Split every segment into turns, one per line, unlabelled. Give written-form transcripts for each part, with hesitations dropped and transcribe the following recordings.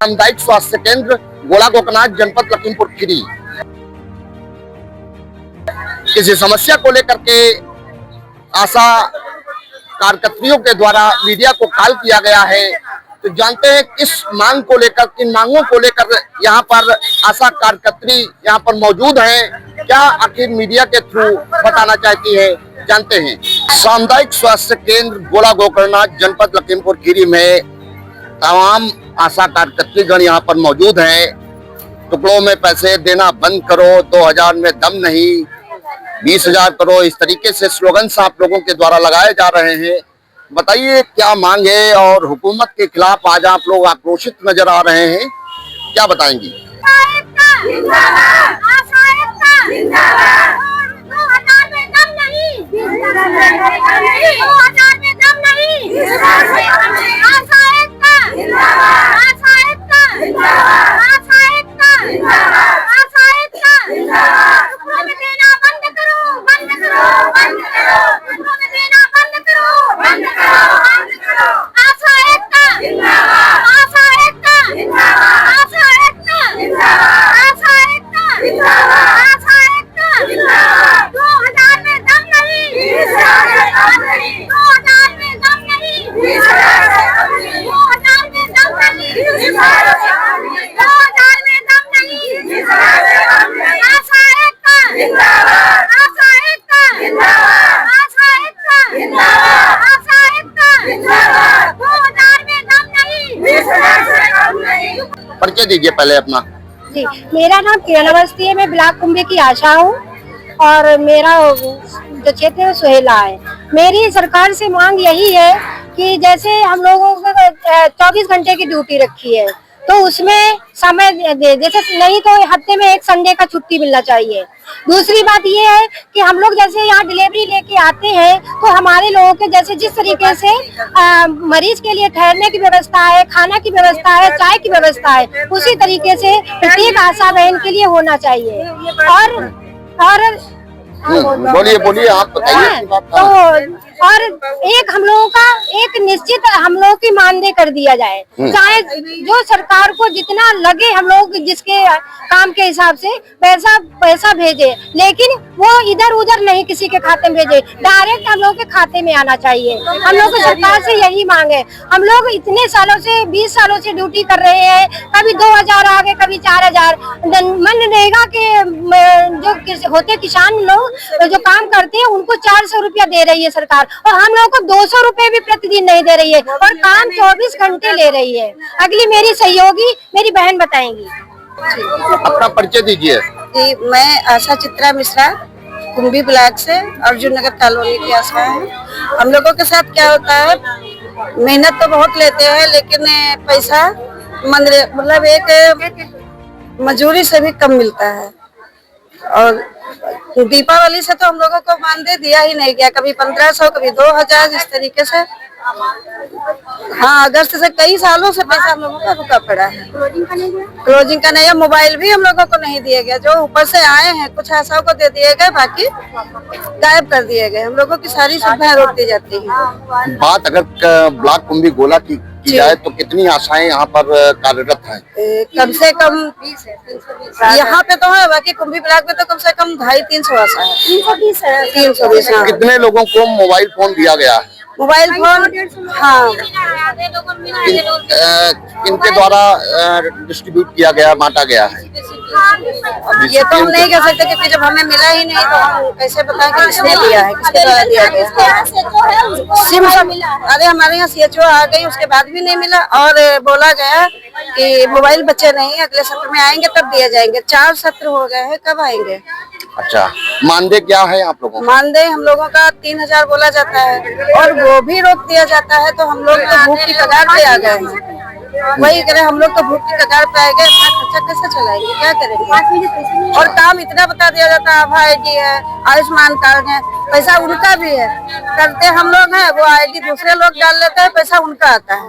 सामुदायिक स्वास्थ्य केंद्र गोला गोकनाथ जनपद लखीमपुर खीरी। किसी समस्या को लेकर के आशा कार्यकर्तियों के द्वारा मीडिया को कॉल किया गया है, तो जानते हैं किस मांग को लेकर, किन मांगों को लेकर यहाँ पर आशा कार्यकर्ती यहाँ पर मौजूद हैं, क्या आखिर मीडिया के थ्रू बताना चाहती है, जानते हैं। सामुदायिक स्वास्थ्य केंद्र गोला गोकर्णनाथ जनपद लखीमपुर खीरी में तमाम आशा कार्यकर्तीगण यहाँ पर मौजूद हैं। टुकड़ों में पैसे देना बंद करो, 2000 में दम नहीं, 20,000 करो, इस तरीके से स्लोगन्स आप लोगों के द्वारा लगाए जा रहे हैं। बताइए क्या मांग है, और हुकूमत के खिलाफ आज आप लोग आक्रोशित नजर आ रहे हैं, क्या बताएंगी? परिचय दीजिए पहले अपना।
जी, मेरा नाम किरण अवस्थी है, मैं ब्लॉक कुंभी की आशा हूँ और मेरा जो क्षेत्र है सुहेला है। मेरी सरकार से मांग यही है कि जैसे हम लोगों को 24 घंटे की ड्यूटी रखी है, तो उसमें समय दे, जैसे नहीं तो हफ्ते में एक संडे का छुट्टी मिलना चाहिए। दूसरी बात ये है कि हम लोग जैसे यहाँ डिलीवरी लेके आते हैं, तो हमारे लोगों के जैसे जिस तरीके से मरीज के लिए ठहरने की व्यवस्था है, खाना की व्यवस्था है, चाय की व्यवस्था है, उसी तरीके से प्रत्येक आशा बहन के लिए होना चाहिए। और
बोलिए बोलिए, आप बताइए।
तो और एक हम लोगों का एक निश्चित हम लोगों की मानदेय कर दिया जाए, चाहे जो सरकार को जितना लगे हम लोग जिसके काम के हिसाब से पैसा भेजे, लेकिन वो इधर उधर नहीं किसी के खाते में भेजे, डायरेक्ट हम लोग के खाते में आना चाहिए। हम लोग को सरकार से यही मांग है। हम लोग इतने सालों से 20 सालों से ड्यूटी कर रहे हैं, कभी 2000 आ गए, कभी 4000। मनरेगा के जो होते किसान लोग जो काम करते हैं उनको 400 रुपया दे रही है सरकार, और हम लोगों को 200 रुपए भी प्रतिदिन नहीं दे रही है, और काम 24 घंटे ले रही है। अगली मेरी सहयोगी मेरी बहन बताएंगी।
अपना परिचय दीजिए।
मैं आशा चित्रा मिश्रा, कुंभी ब्लॉक से, अर्जुन नगर कॉलोनी की आशा है। हम लोगों के साथ क्या होता है, मेहनत तो बहुत लेते हैं लेकिन पैसा मतलब एक मजदूरी से भी कम मिलता है। और दीपावली से तो हम लोगों को मानदेय दिया ही नहीं गया, कभी 1500, कभी 2000, इस तरीके से। हाँ, अगस्त से कई सालों से पैसा हम लोगों का रुका पड़ा है। क्लोजिंग का नहीं है, मोबाइल भी हम लोगों को नहीं दिए गए। जो ऊपर से आए हैं कुछ आशाओं को दे दिए गए, बाकी गायब कर दिए गए। हम लोगों की सारी सुविधाएं रोक दी जाती है।
बात अगर ब्लॉक कुंभी गोला की जाए तो कितनी आशाएं यहाँ पर कार्यरत हैं?
कम से कम 20 यहाँ पे तो है, बाकी कुंभी ब्लॉक में तो कम से कम 250-300 आशा है। 320।
कितने लोगों को मोबाइल फोन दिया गया है?
मोबाइल फोन, हाँ,
इनके द्वारा डिस्ट्रीब्यूट किया गया, बांटा गया है?
ये तो हम नहीं कह सकते क्योंकि जब हमें मिला ही नहीं तो हम कैसे बताएं कि किसने दिया है, किसके द्वारा दिया गया। सिम सब, अरे हमारे यहाँ CHO आ गई, उसके बाद भी नहीं मिला, और बोला गया कि मोबाइल बच्चे नहीं, अगले सत्र में आएंगे तब दिए जाएंगे। 4 सत्र हो गए हैं, कब आएंगे?
अच्छा, मानदेय क्या है आप लोगों का?
मानदेय हम लोगों का 3000 बोला जाता है, और वो भी रोक दिया जाता है। तो हम लोग तो भूख की कगार पे आ गए हैं। वही करें, हम लोग तो भूख की कगार पे आ गए, अपना खर्चा कैसे चलाएंगे, क्या करेंगे? और काम इतना बता दिया जाता है, आभा ID है, आयुष्मान कार्ड है, पैसा उनका भी है, करते हम लोग हैं, वो ID दूसरे लोग डाल लेते हैं, पैसा उनका आता है।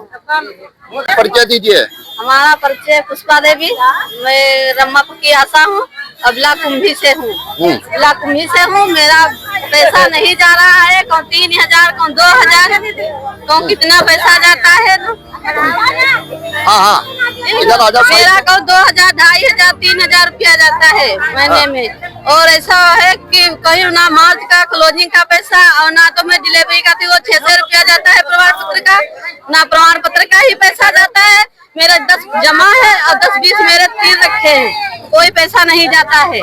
परिचय दीजिए।
हमारा परिचय पुष्पा देवी, मैं रम्मापुर की आशा हूँ, अबला कुंभी से हूँ। अबला कुंभी से हूँ। मेरा पैसा नहीं जा रहा है, कौन 3000, कौन 2000, कौन कितना पैसा जाता है।
हाँ हाँ, इधर आ जाओ।
मेरा को 2000, 2500, 3000 रुपया जाता है महीने में। और ऐसा है कि कहीं ना मार्च का क्लोजिंग का पैसा और ना तो मैं डिलीवरी का थी वो 600 रुपया जाता है प्रमाण पत्र का, ना प्रमाण पत्र का ही पैसा जाता है। मेरा 10 जमा है और 10-20 मेरे तीर रखे हैं, कोई पैसा नहीं जाता है।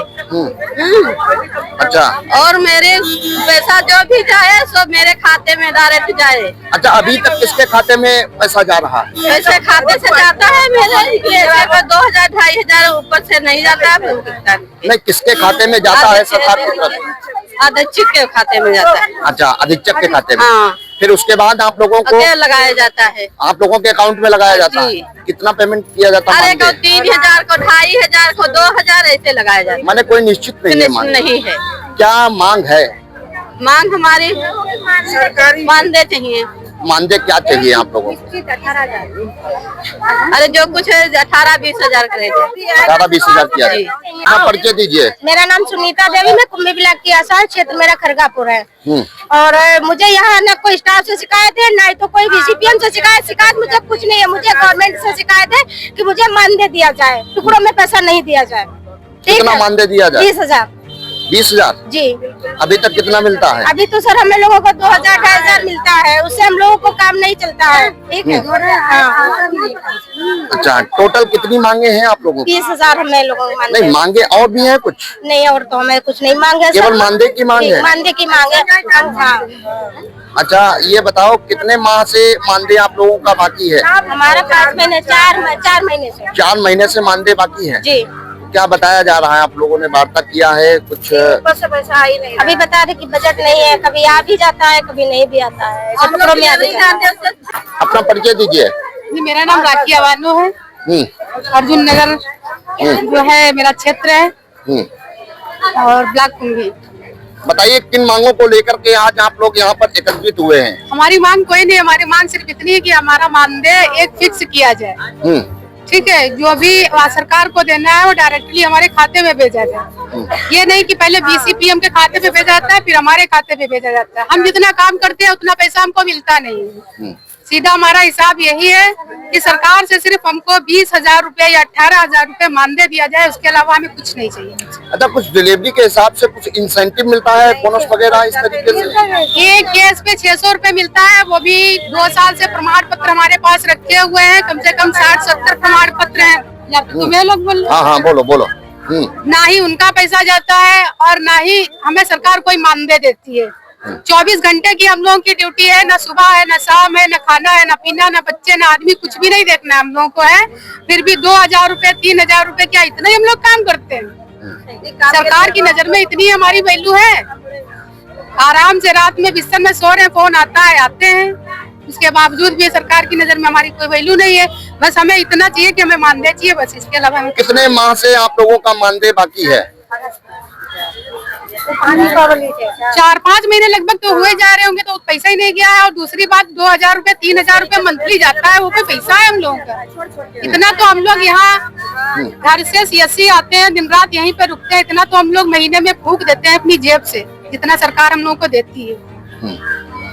अच्छा,
और मेरे पैसा जो भी जाए सब मेरे खाते में डायरेक्ट जाए।
अच्छा, अभी तक किसके खाते में पैसा जा रहा है?
पैसे खाते से जाता है मेरे 2000, 2500 ऊपर से नहीं जाता है।
नहीं, किसके खाते में जाता है सरकार की तरफ से?
अधीक्षक के खाते में जाता है।
अच्छा, अधीक्षक के खाते में।
हाँ।
फिर उसके बाद आप लोगों को
लगाया जाता है,
आप लोगों के अकाउंट में लगाया जाता है। कितना पेमेंट किया जाता है?
अरे को 3000 को 2500 को 2000 ऐसे लगाया जाता है।
माने कोई निश्चित नहीं है मांग?
नहीं है।
क्या मांग है?
मांग हमारी सरकारी मानदेय चाहिए।
मानदेय क्या चाहिए आप लोगों को?
18,000। अरे जो कुछ है 18-20 हजार करेगा।
18-20 हजार किया जाए। हाँ, परिचय दीजिए।
मेरा नाम सुनीता देवी, मैं कुंभी ब्लॉक की आसार, क्षेत्र मेरा खरगापुर है। और मुझे यहाँ न कोई स्टाफ से शिकायत है, ना ही तो कोई बीसीपीएम से शिकायत मुझे कुछ नहीं है। मुझे गवर्नमेंट से शिकायत है कि मुझे मानदेय दिया जाए, टुकड़ों में पैसा नहीं दिया जाए।
कितना मानदेय दिया जाए?
20,000।
20,000
जी।
अभी तक कितना मिलता है?
अभी तो सर हम लोगों को 2000, 2500 मिलता है, उससे हम लोगों को काम नहीं चलता है। ठीक है। हाँ।
अच्छा, टोटल कितनी मांगे हैं आप लोगों की?
20,000 हमें लोगों को
नहीं, मांगे और भी हैं कुछ?
नहीं, और तो हमें कुछ नहीं मांगे,
केवल मानदेय की मांग है?
मानदेय की मांग है। हाँ।
अच्छा, ये बताओ कितने माह से मानदेय आप लोगों का बाकी है?
हमारा 5 महीने 4 महीने से
4 महीने से मानदेय बाकी है।
जी।
क्या बताया जा रहा है? आप लोगों ने वार्ता किया है कुछ?
पैसा आ ही नहीं। अभी बता रहे कि बजट नहीं है, कभी आ भी जाता है, कभी नहीं भी आता है। टुकड़ों में आ भी जाता है।
अपना परिचय दीजिए।
मेरा नाम राखी अवानो है। अर्जुन नगर जो है मेरा क्षेत्र है और ब्लॉक कुंभी।
बताइए, किन मांगों को लेकर के आज आप लोग यहाँ पर एकत्रित हुए हैं?
हमारी मांग कोई नहीं, हमारी मांग सिर्फ इतनी है कि हमारा मानदेय एक फिक्स किया जाए। ठीक है, जो भी सरकार को देना है वो डायरेक्टली हमारे खाते में भेजा जाए। ये नहीं कि पहले बीसीपीएम के खाते में भेजा जाता है फिर हमारे खाते में भेजा जाता है। हम जितना काम करते हैं उतना पैसा हमको मिलता नहीं है। सीधा हमारा हिसाब यही है कि सरकार से सिर्फ हमको 20,000 रुपए या 18,000 रुपए मानदेय दिया जाए, उसके अलावा हमें कुछ नहीं चाहिए।
अच्छा, कुछ डिलीवरी के हिसाब से कुछ इंसेंटिव मिलता है, बोनस वगैरह इस तरीके से?
एक केस पे 600 रुपए मिलता है, वो भी 2 साल से प्रमाण पत्र हमारे पास रखे हुए हैं। कम से कम 60-70 प्रमाण पत्र हैं। तुम्हें लोग बोल?
हाँ, बोलो।
ना ही उनका पैसा जाता है और ना ही हमें सरकार कोई मानदेय देती है। 24 घंटे की हम लोगों की ड्यूटी है, ना सुबह है, ना शाम है, ना खाना है, ना पीना, ना बच्चे, ना आदमी, कुछ भी नहीं देखना हम लोगों को है। फिर भी 2000 रुपए 3000 रुपए क्या इतना ही हम लोग काम करते हैं? सरकार की नजर में इतनी हमारी वैल्यू है? आराम से रात में बिस्तर में सो रहे हैं, फोन आता है, आते हैं, उसके बावजूद भी सरकार की नजर में हमारी कोई वैल्यू नहीं है। बस हमें इतना चाहिए कि हमें मानदेय चाहिए, बस इसके अलावा हमें।
कितने माह से आप लोगों का मानदेय बाकी है?
4-5 महीने लगभग तो हुए जा रहे होंगे, तो पैसा ही नहीं गया है। और दूसरी बात 2000 रुपए 3000 रुपए मंथली जाता है, वो पे पैसा है हम लोगों का। इतना तो हम लोग यहाँ घर से सीएससी आते हैं, दिन रात यहीं पे रुकते हैं, इतना तो हम लोग महीने में फूंक देते हैं अपनी जेब से, जितना सरकार हम लोगों को देती है।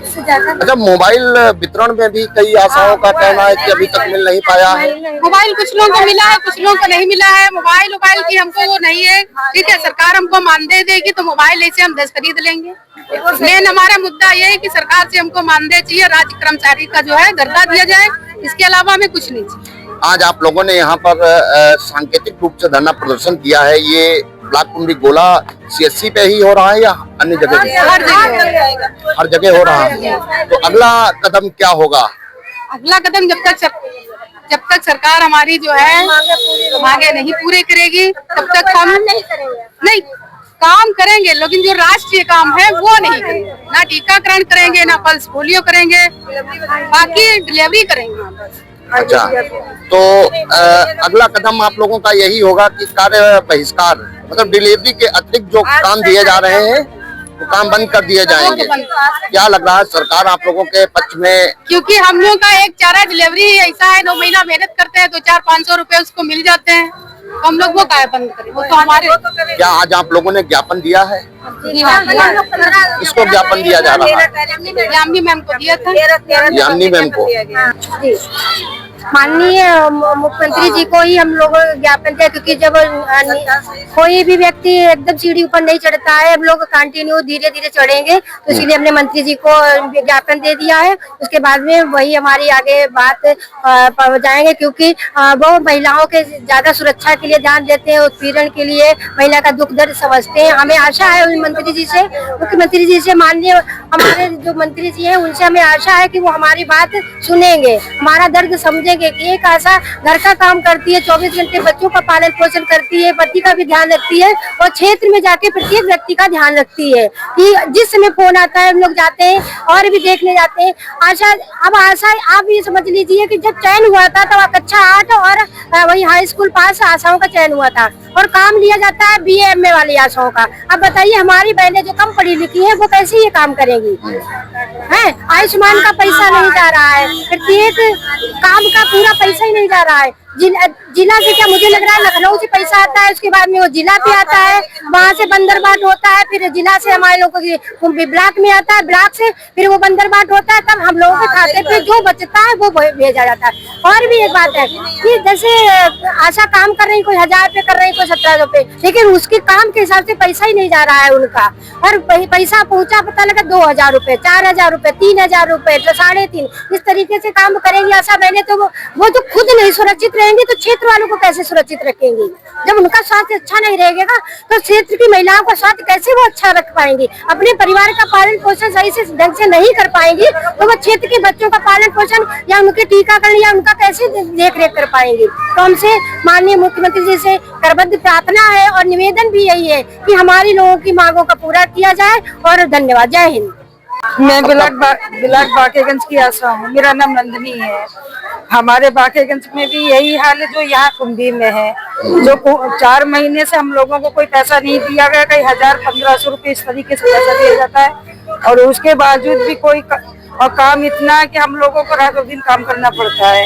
अच्छा, मोबाइल वितरण में भी कई आशाओं का कहना है कि अभी तक मिल नहीं पाया है।
मोबाइल कुछ लोगों को मिला है, कुछ लोगों को नहीं मिला है। मोबाइल की हमको वो नहीं है। ठीक है, सरकार हमको मानदेय देगी तो मोबाइल ऐसे हम 10 खरीद लेंगे। मेन हमारा मुद्दा ये है कि सरकार से हमको मानदेय चाहिए, राज्य कर्मचारी का जो है दर्जा दिया जाए, इसके अलावा हमें कुछ नहीं चाहिए।
आज आप लोगों ने यहाँ पर सांकेतिक रूप से धरना प्रदर्शन किया है, ये ब्लॉक कुंभी गोला सीएससी पे ही हो रहा है या अन्य जगह? हर जगह हो रहा है। तो अगला कदम क्या होगा?
अगला कदम जब तक सरकार हमारी जो है मांगे नहीं पूरे करेगी तब तक हम नहीं काम करेंगे, लेकिन जो राष्ट्रीय काम है वो नहीं करेंगे। ना टीकाकरण करेंगे, ना पल्स पोलियो करेंगे, बाकी डिलीवरी करेंगे।
अच्छा, तो अगला कदम आप लोगों का यही होगा कि कार्य बहिष्कार, मतलब डिलीवरी के अतिरिक्त जो काम दिए जा रहे हैं वो काम बंद कर दिए जाएंगे। क्या लग रहा है सरकार आप लोगों के पक्ष में?
क्योंकि हम लोग का एक चारा डिलीवरी ऐसा है, 9 महीना मेहनत करते हैं तो 400-500 रुपए उसको मिल जाते हैं, तो हम लोग वो काय बंद करें? वो तो हमारे।
क्या आज आप लोगों ने ज्ञापन दिया है? इसको ज्ञापन दिया जा रहा है?
यामिनी मैम को दिया था।
यामिनी मैम को?
माननीय मुख्यमंत्री जी को ही हम लोग ज्ञापन दें, क्योंकि जब कोई भी व्यक्ति एकदम सीढ़ी ऊपर नहीं चढ़ता है, हम लोग कंटिन्यू धीरे धीरे चढ़ेंगे, तो इसलिए हमने मंत्री जी को ज्ञापन दे दिया है। उसके बाद में वही हमारी आगे बात जाएंगे, क्योंकि वो महिलाओं के ज्यादा सुरक्षा के लिए ध्यान देते हैं, उत्पीड़न के लिए महिला का दुख दर्द समझते हैं। हमें आशा है मंत्री जी से, मुख्यमंत्री जी से, माननीय हमारे जो मंत्री जी हैं उनसे हमें आशा है कि वो हमारी बात सुनेंगे, हमारा दर्द समझेंगे कि एक आशा घर का काम करती है, 24 घंटे बच्चों का पालन पोषण करती है, पति का भी ध्यान रखती है और क्षेत्र में जाके प्रत्येक व्यक्ति का ध्यान रखती है कि जिस समय फोन आता है हम लोग जाते हैं और भी देखने जाते हैं। आशा आप ये समझ लीजिए कि जब चयन हुआ था तब कक्षा 8 और वही हाई स्कूल पास आशाओं का चयन हुआ था और काम लिया जाता है BA MA वाली आशाओं का। अब बताइए हमारी बहनें जो कम पढ़ी लिखी है वो कैसे ये काम करेंगी? है आयुष्मान का पैसा नहीं जा रहा है, प्रत्येक काम का पूरा पैसा ही नहीं जा रहा है। जिला से क्या मुझे लग रहा है लखनऊ से पैसा आता है, उसके बाद में वो जिला पे आता है, वहाँ से बंदरबाट होता है, फिर जिला से हमारे लोगों की ब्लॉक में आता है, ब्लॉक से फिर वो बंदरबाट होता है, तब हम लोगों के खाते पे जो बचता है वो भेजा जाता है। और भी एक बात है कि जैसे आशा काम कर रही, कोई 1000 रुपए कर रही, कोई 1700 रुपए, लेकिन उसके काम के हिसाब से पैसा ही नहीं जा रहा है उनका। और पैसा पहुंचा पता लगा 2000 रुपए, 4000 रुपए, 3000 रुपए, 3.5, इस तरीके से काम करेंगी आशा बहने, तो वो तो खुद नहीं सुरक्षित रहेंगी तो क्षेत्र वालों को कैसे सुरक्षित रखेंगी? जब उनका स्वास्थ्य अच्छा नहीं रहेगा तो क्षेत्र की महिलाओं का स्वास्थ्य कैसे वो अच्छा रख पाएंगी? अपने परिवार का पालन पोषण सही से ढंग से नहीं कर पाएंगी तो वो क्षेत्र के बच्चों का पालन पोषण या उनके टीकाकरण या उनका कैसे देख रेख कर पाएंगी? तो हमसे माननीय मुख्यमंत्री जी से करबद्ध प्रार्थना है और निवेदन भी यही है कि हमारी लोगों की मांगों का पूरा किया जाए। और धन्यवाद। जय हिंद।
मैं ब्लॉक बाकेगंज की आशा हूँ, मेरा नाम नंदनी है। हमारे बाकेगंज में भी यही हाल है जो यहाँ कुंभी में है, जो 4 महीने से हम लोगों को कोई पैसा नहीं दिया गया, कई 1000-1500 रुपए इस तरीके से पैसा दिया जाता है और उसके बावजूद भी कोई और काम इतना है कि हम लोगों को रातों दिन काम करना पड़ता है।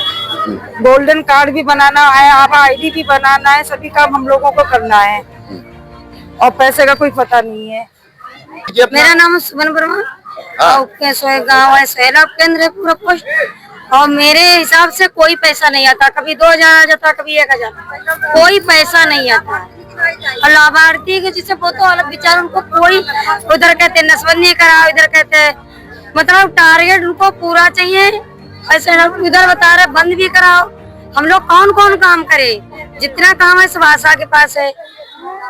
गोल्डन कार्ड भी बनाना है, आभा ID भी बनाना है, सभी काम हम लोगों को करना है और पैसे का कोई पता नहीं है।
मेरा नाम सुमन वर्मा, गाँव है, सैलाब केंद्र है पूरा पोस्ट, और मेरे हिसाब से कोई पैसा नहीं आता, कभी 2000 आ जाता, कभी 1000, कोई पैसा नहीं आता। और लाभार्थी के जिसे फोटो अलग विचार, उनको कोई उधर कहते नसबंदी कराओ, इधर कहते मतलब टारगेट उनको पूरा चाहिए, ऐसे इधर बता रहे बंद भी कराओ। हम लोग कौन कौन काम करे? जितना काम है सब आशा के पास है,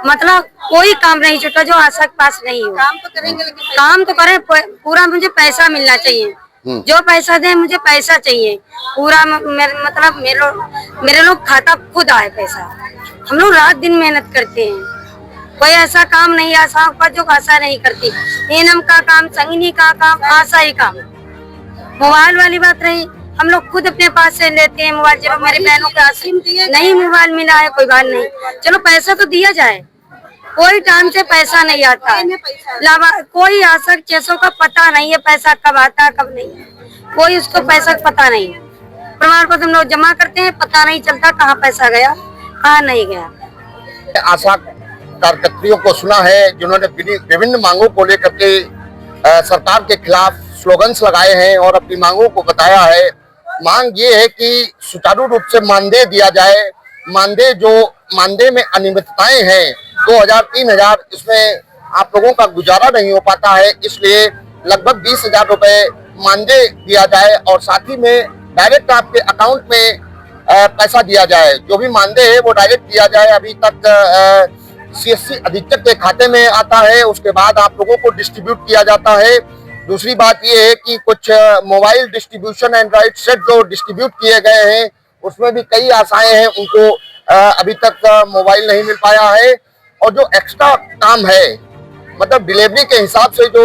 मतलब कोई काम नहीं छूटा जो आशा के पास नहीं हो। काम तो करेंगे लेकिन काम तो करें, पूरा मुझे पैसा मिलना चाहिए, जो पैसा दे मुझे पैसा चाहिए पूरा, मतलब मेरे लोग खाता खुद आए पैसा। हम लोग रात दिन मेहनत करते हैं, कोई ऐसा काम नहीं आशा का जो आशा नहीं करती। एनम का काम, संगनी का काम, आशा ही काम। मोबाइल वाली बात रही, हम लोग खुद अपने पास से लेते हैं मोबाइल, चलो मेरी बहनों के नहीं मोबाइल मिला है कोई बात नहीं, चलो पैसा तो दिया जाए। कोई टाइम से पैसा नहीं आता, कोई आशा 600 का पता नहीं है पैसा कब आता कब नहीं, कोई उसको पैसा का पता नहीं। प्रमाण पत्र हम लोग जमा करते हैं, पता नहीं चलता कहाँ पैसा गया कहाँ नहीं गया।
आशा कार्यकर्तियों को सुना है जिन्होंने विभिन्न मांगों को लेकर के सरकार के खिलाफ स्लोगन्स लगाए हैं और अपनी मांगों को बताया है। मांग ये है कि सुचारू रूप से मानदेय दिया जाए। मानदेय में अनियमितताएं हैं, 2000-3000, इसमें आप लोगों का गुजारा नहीं हो पाता है, इसलिए लगभग 20,000 रुपए मानदेय दिया जाए और साथ ही में डायरेक्ट आपके अकाउंट में पैसा दिया जाए। जो भी मानदेय है वो डायरेक्ट दिया जाए। अभी तक CSC अधीक्षक के खाते में आता है, उसके बाद आप लोगों को डिस्ट्रीब्यूट किया जाता है। दूसरी बात ये है कि कुछ मोबाइल डिस्ट्रीब्यूशन एंड्रॉइड सेट जो डिस्ट्रीब्यूट किए गए हैं उसमें भी कई आशाएं हैं, उनको अभी तक मोबाइल नहीं मिल पाया है। और जो एक्स्ट्रा काम है, मतलब डिलीवरी के हिसाब से जो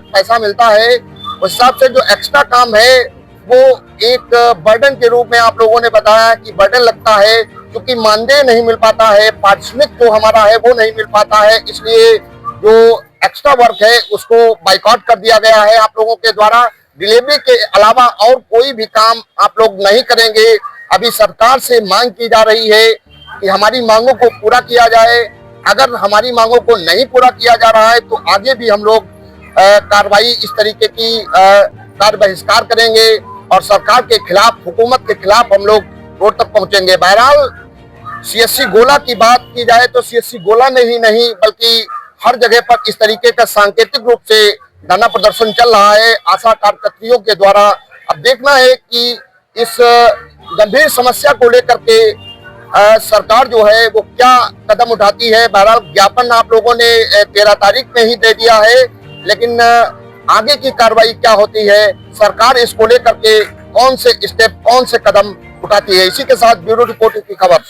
पैसा मिलता है, उस हिसाब से जो एक्स्ट्रा काम है वो एक बर्डन के रूप में आप लोगों ने बताया कि बर्डन लगता है, क्योंकि मानदेय नहीं मिल पाता है, पारिश्रमिक जो हमारा है वो नहीं मिल पाता है, इसलिए जो एक्स्ट्रा वर्क है उसको बाइकआउट कर दिया गया है आप लोगों के द्वारा। डिलीवरी के अलावा और कोई भी काम आप लोग नहीं करेंगे। अभी सरकार से मांग की जा रही है कि हमारी मांगों को पूरा किया जाए। अगर हमारी मांगों को नहीं पूरा किया जा रहा है तो आगे भी हम लोग कार्रवाई इस तरीके की कार्य बहिष्कार करेंगे और सरकार के खिलाफ, हुकूमत के खिलाफ हम लोग रोड तक पहुंचेंगे। बहरहाल सीएससी गोला की बात की जाए तो सीएससी गोला में ही नहीं बल्कि हर जगह पर इस तरीके का सांकेतिक रूप से धरना प्रदर्शन चल रहा है आशा कार्यकर्तियों के द्वारा। अब देखना है कि इस गंभीर समस्या को लेकर के सरकार जो है वो क्या कदम उठाती है। बहरहाल ज्ञापन आप लोगों ने 13 तारीख में ही दे दिया है, लेकिन आगे की कार्रवाई क्या होती है, सरकार इसको लेकर के कौन से स्टेप, कौन से कदम उठाती है। इसी के साथ ब्यूरो रिपोर्ट की खबर।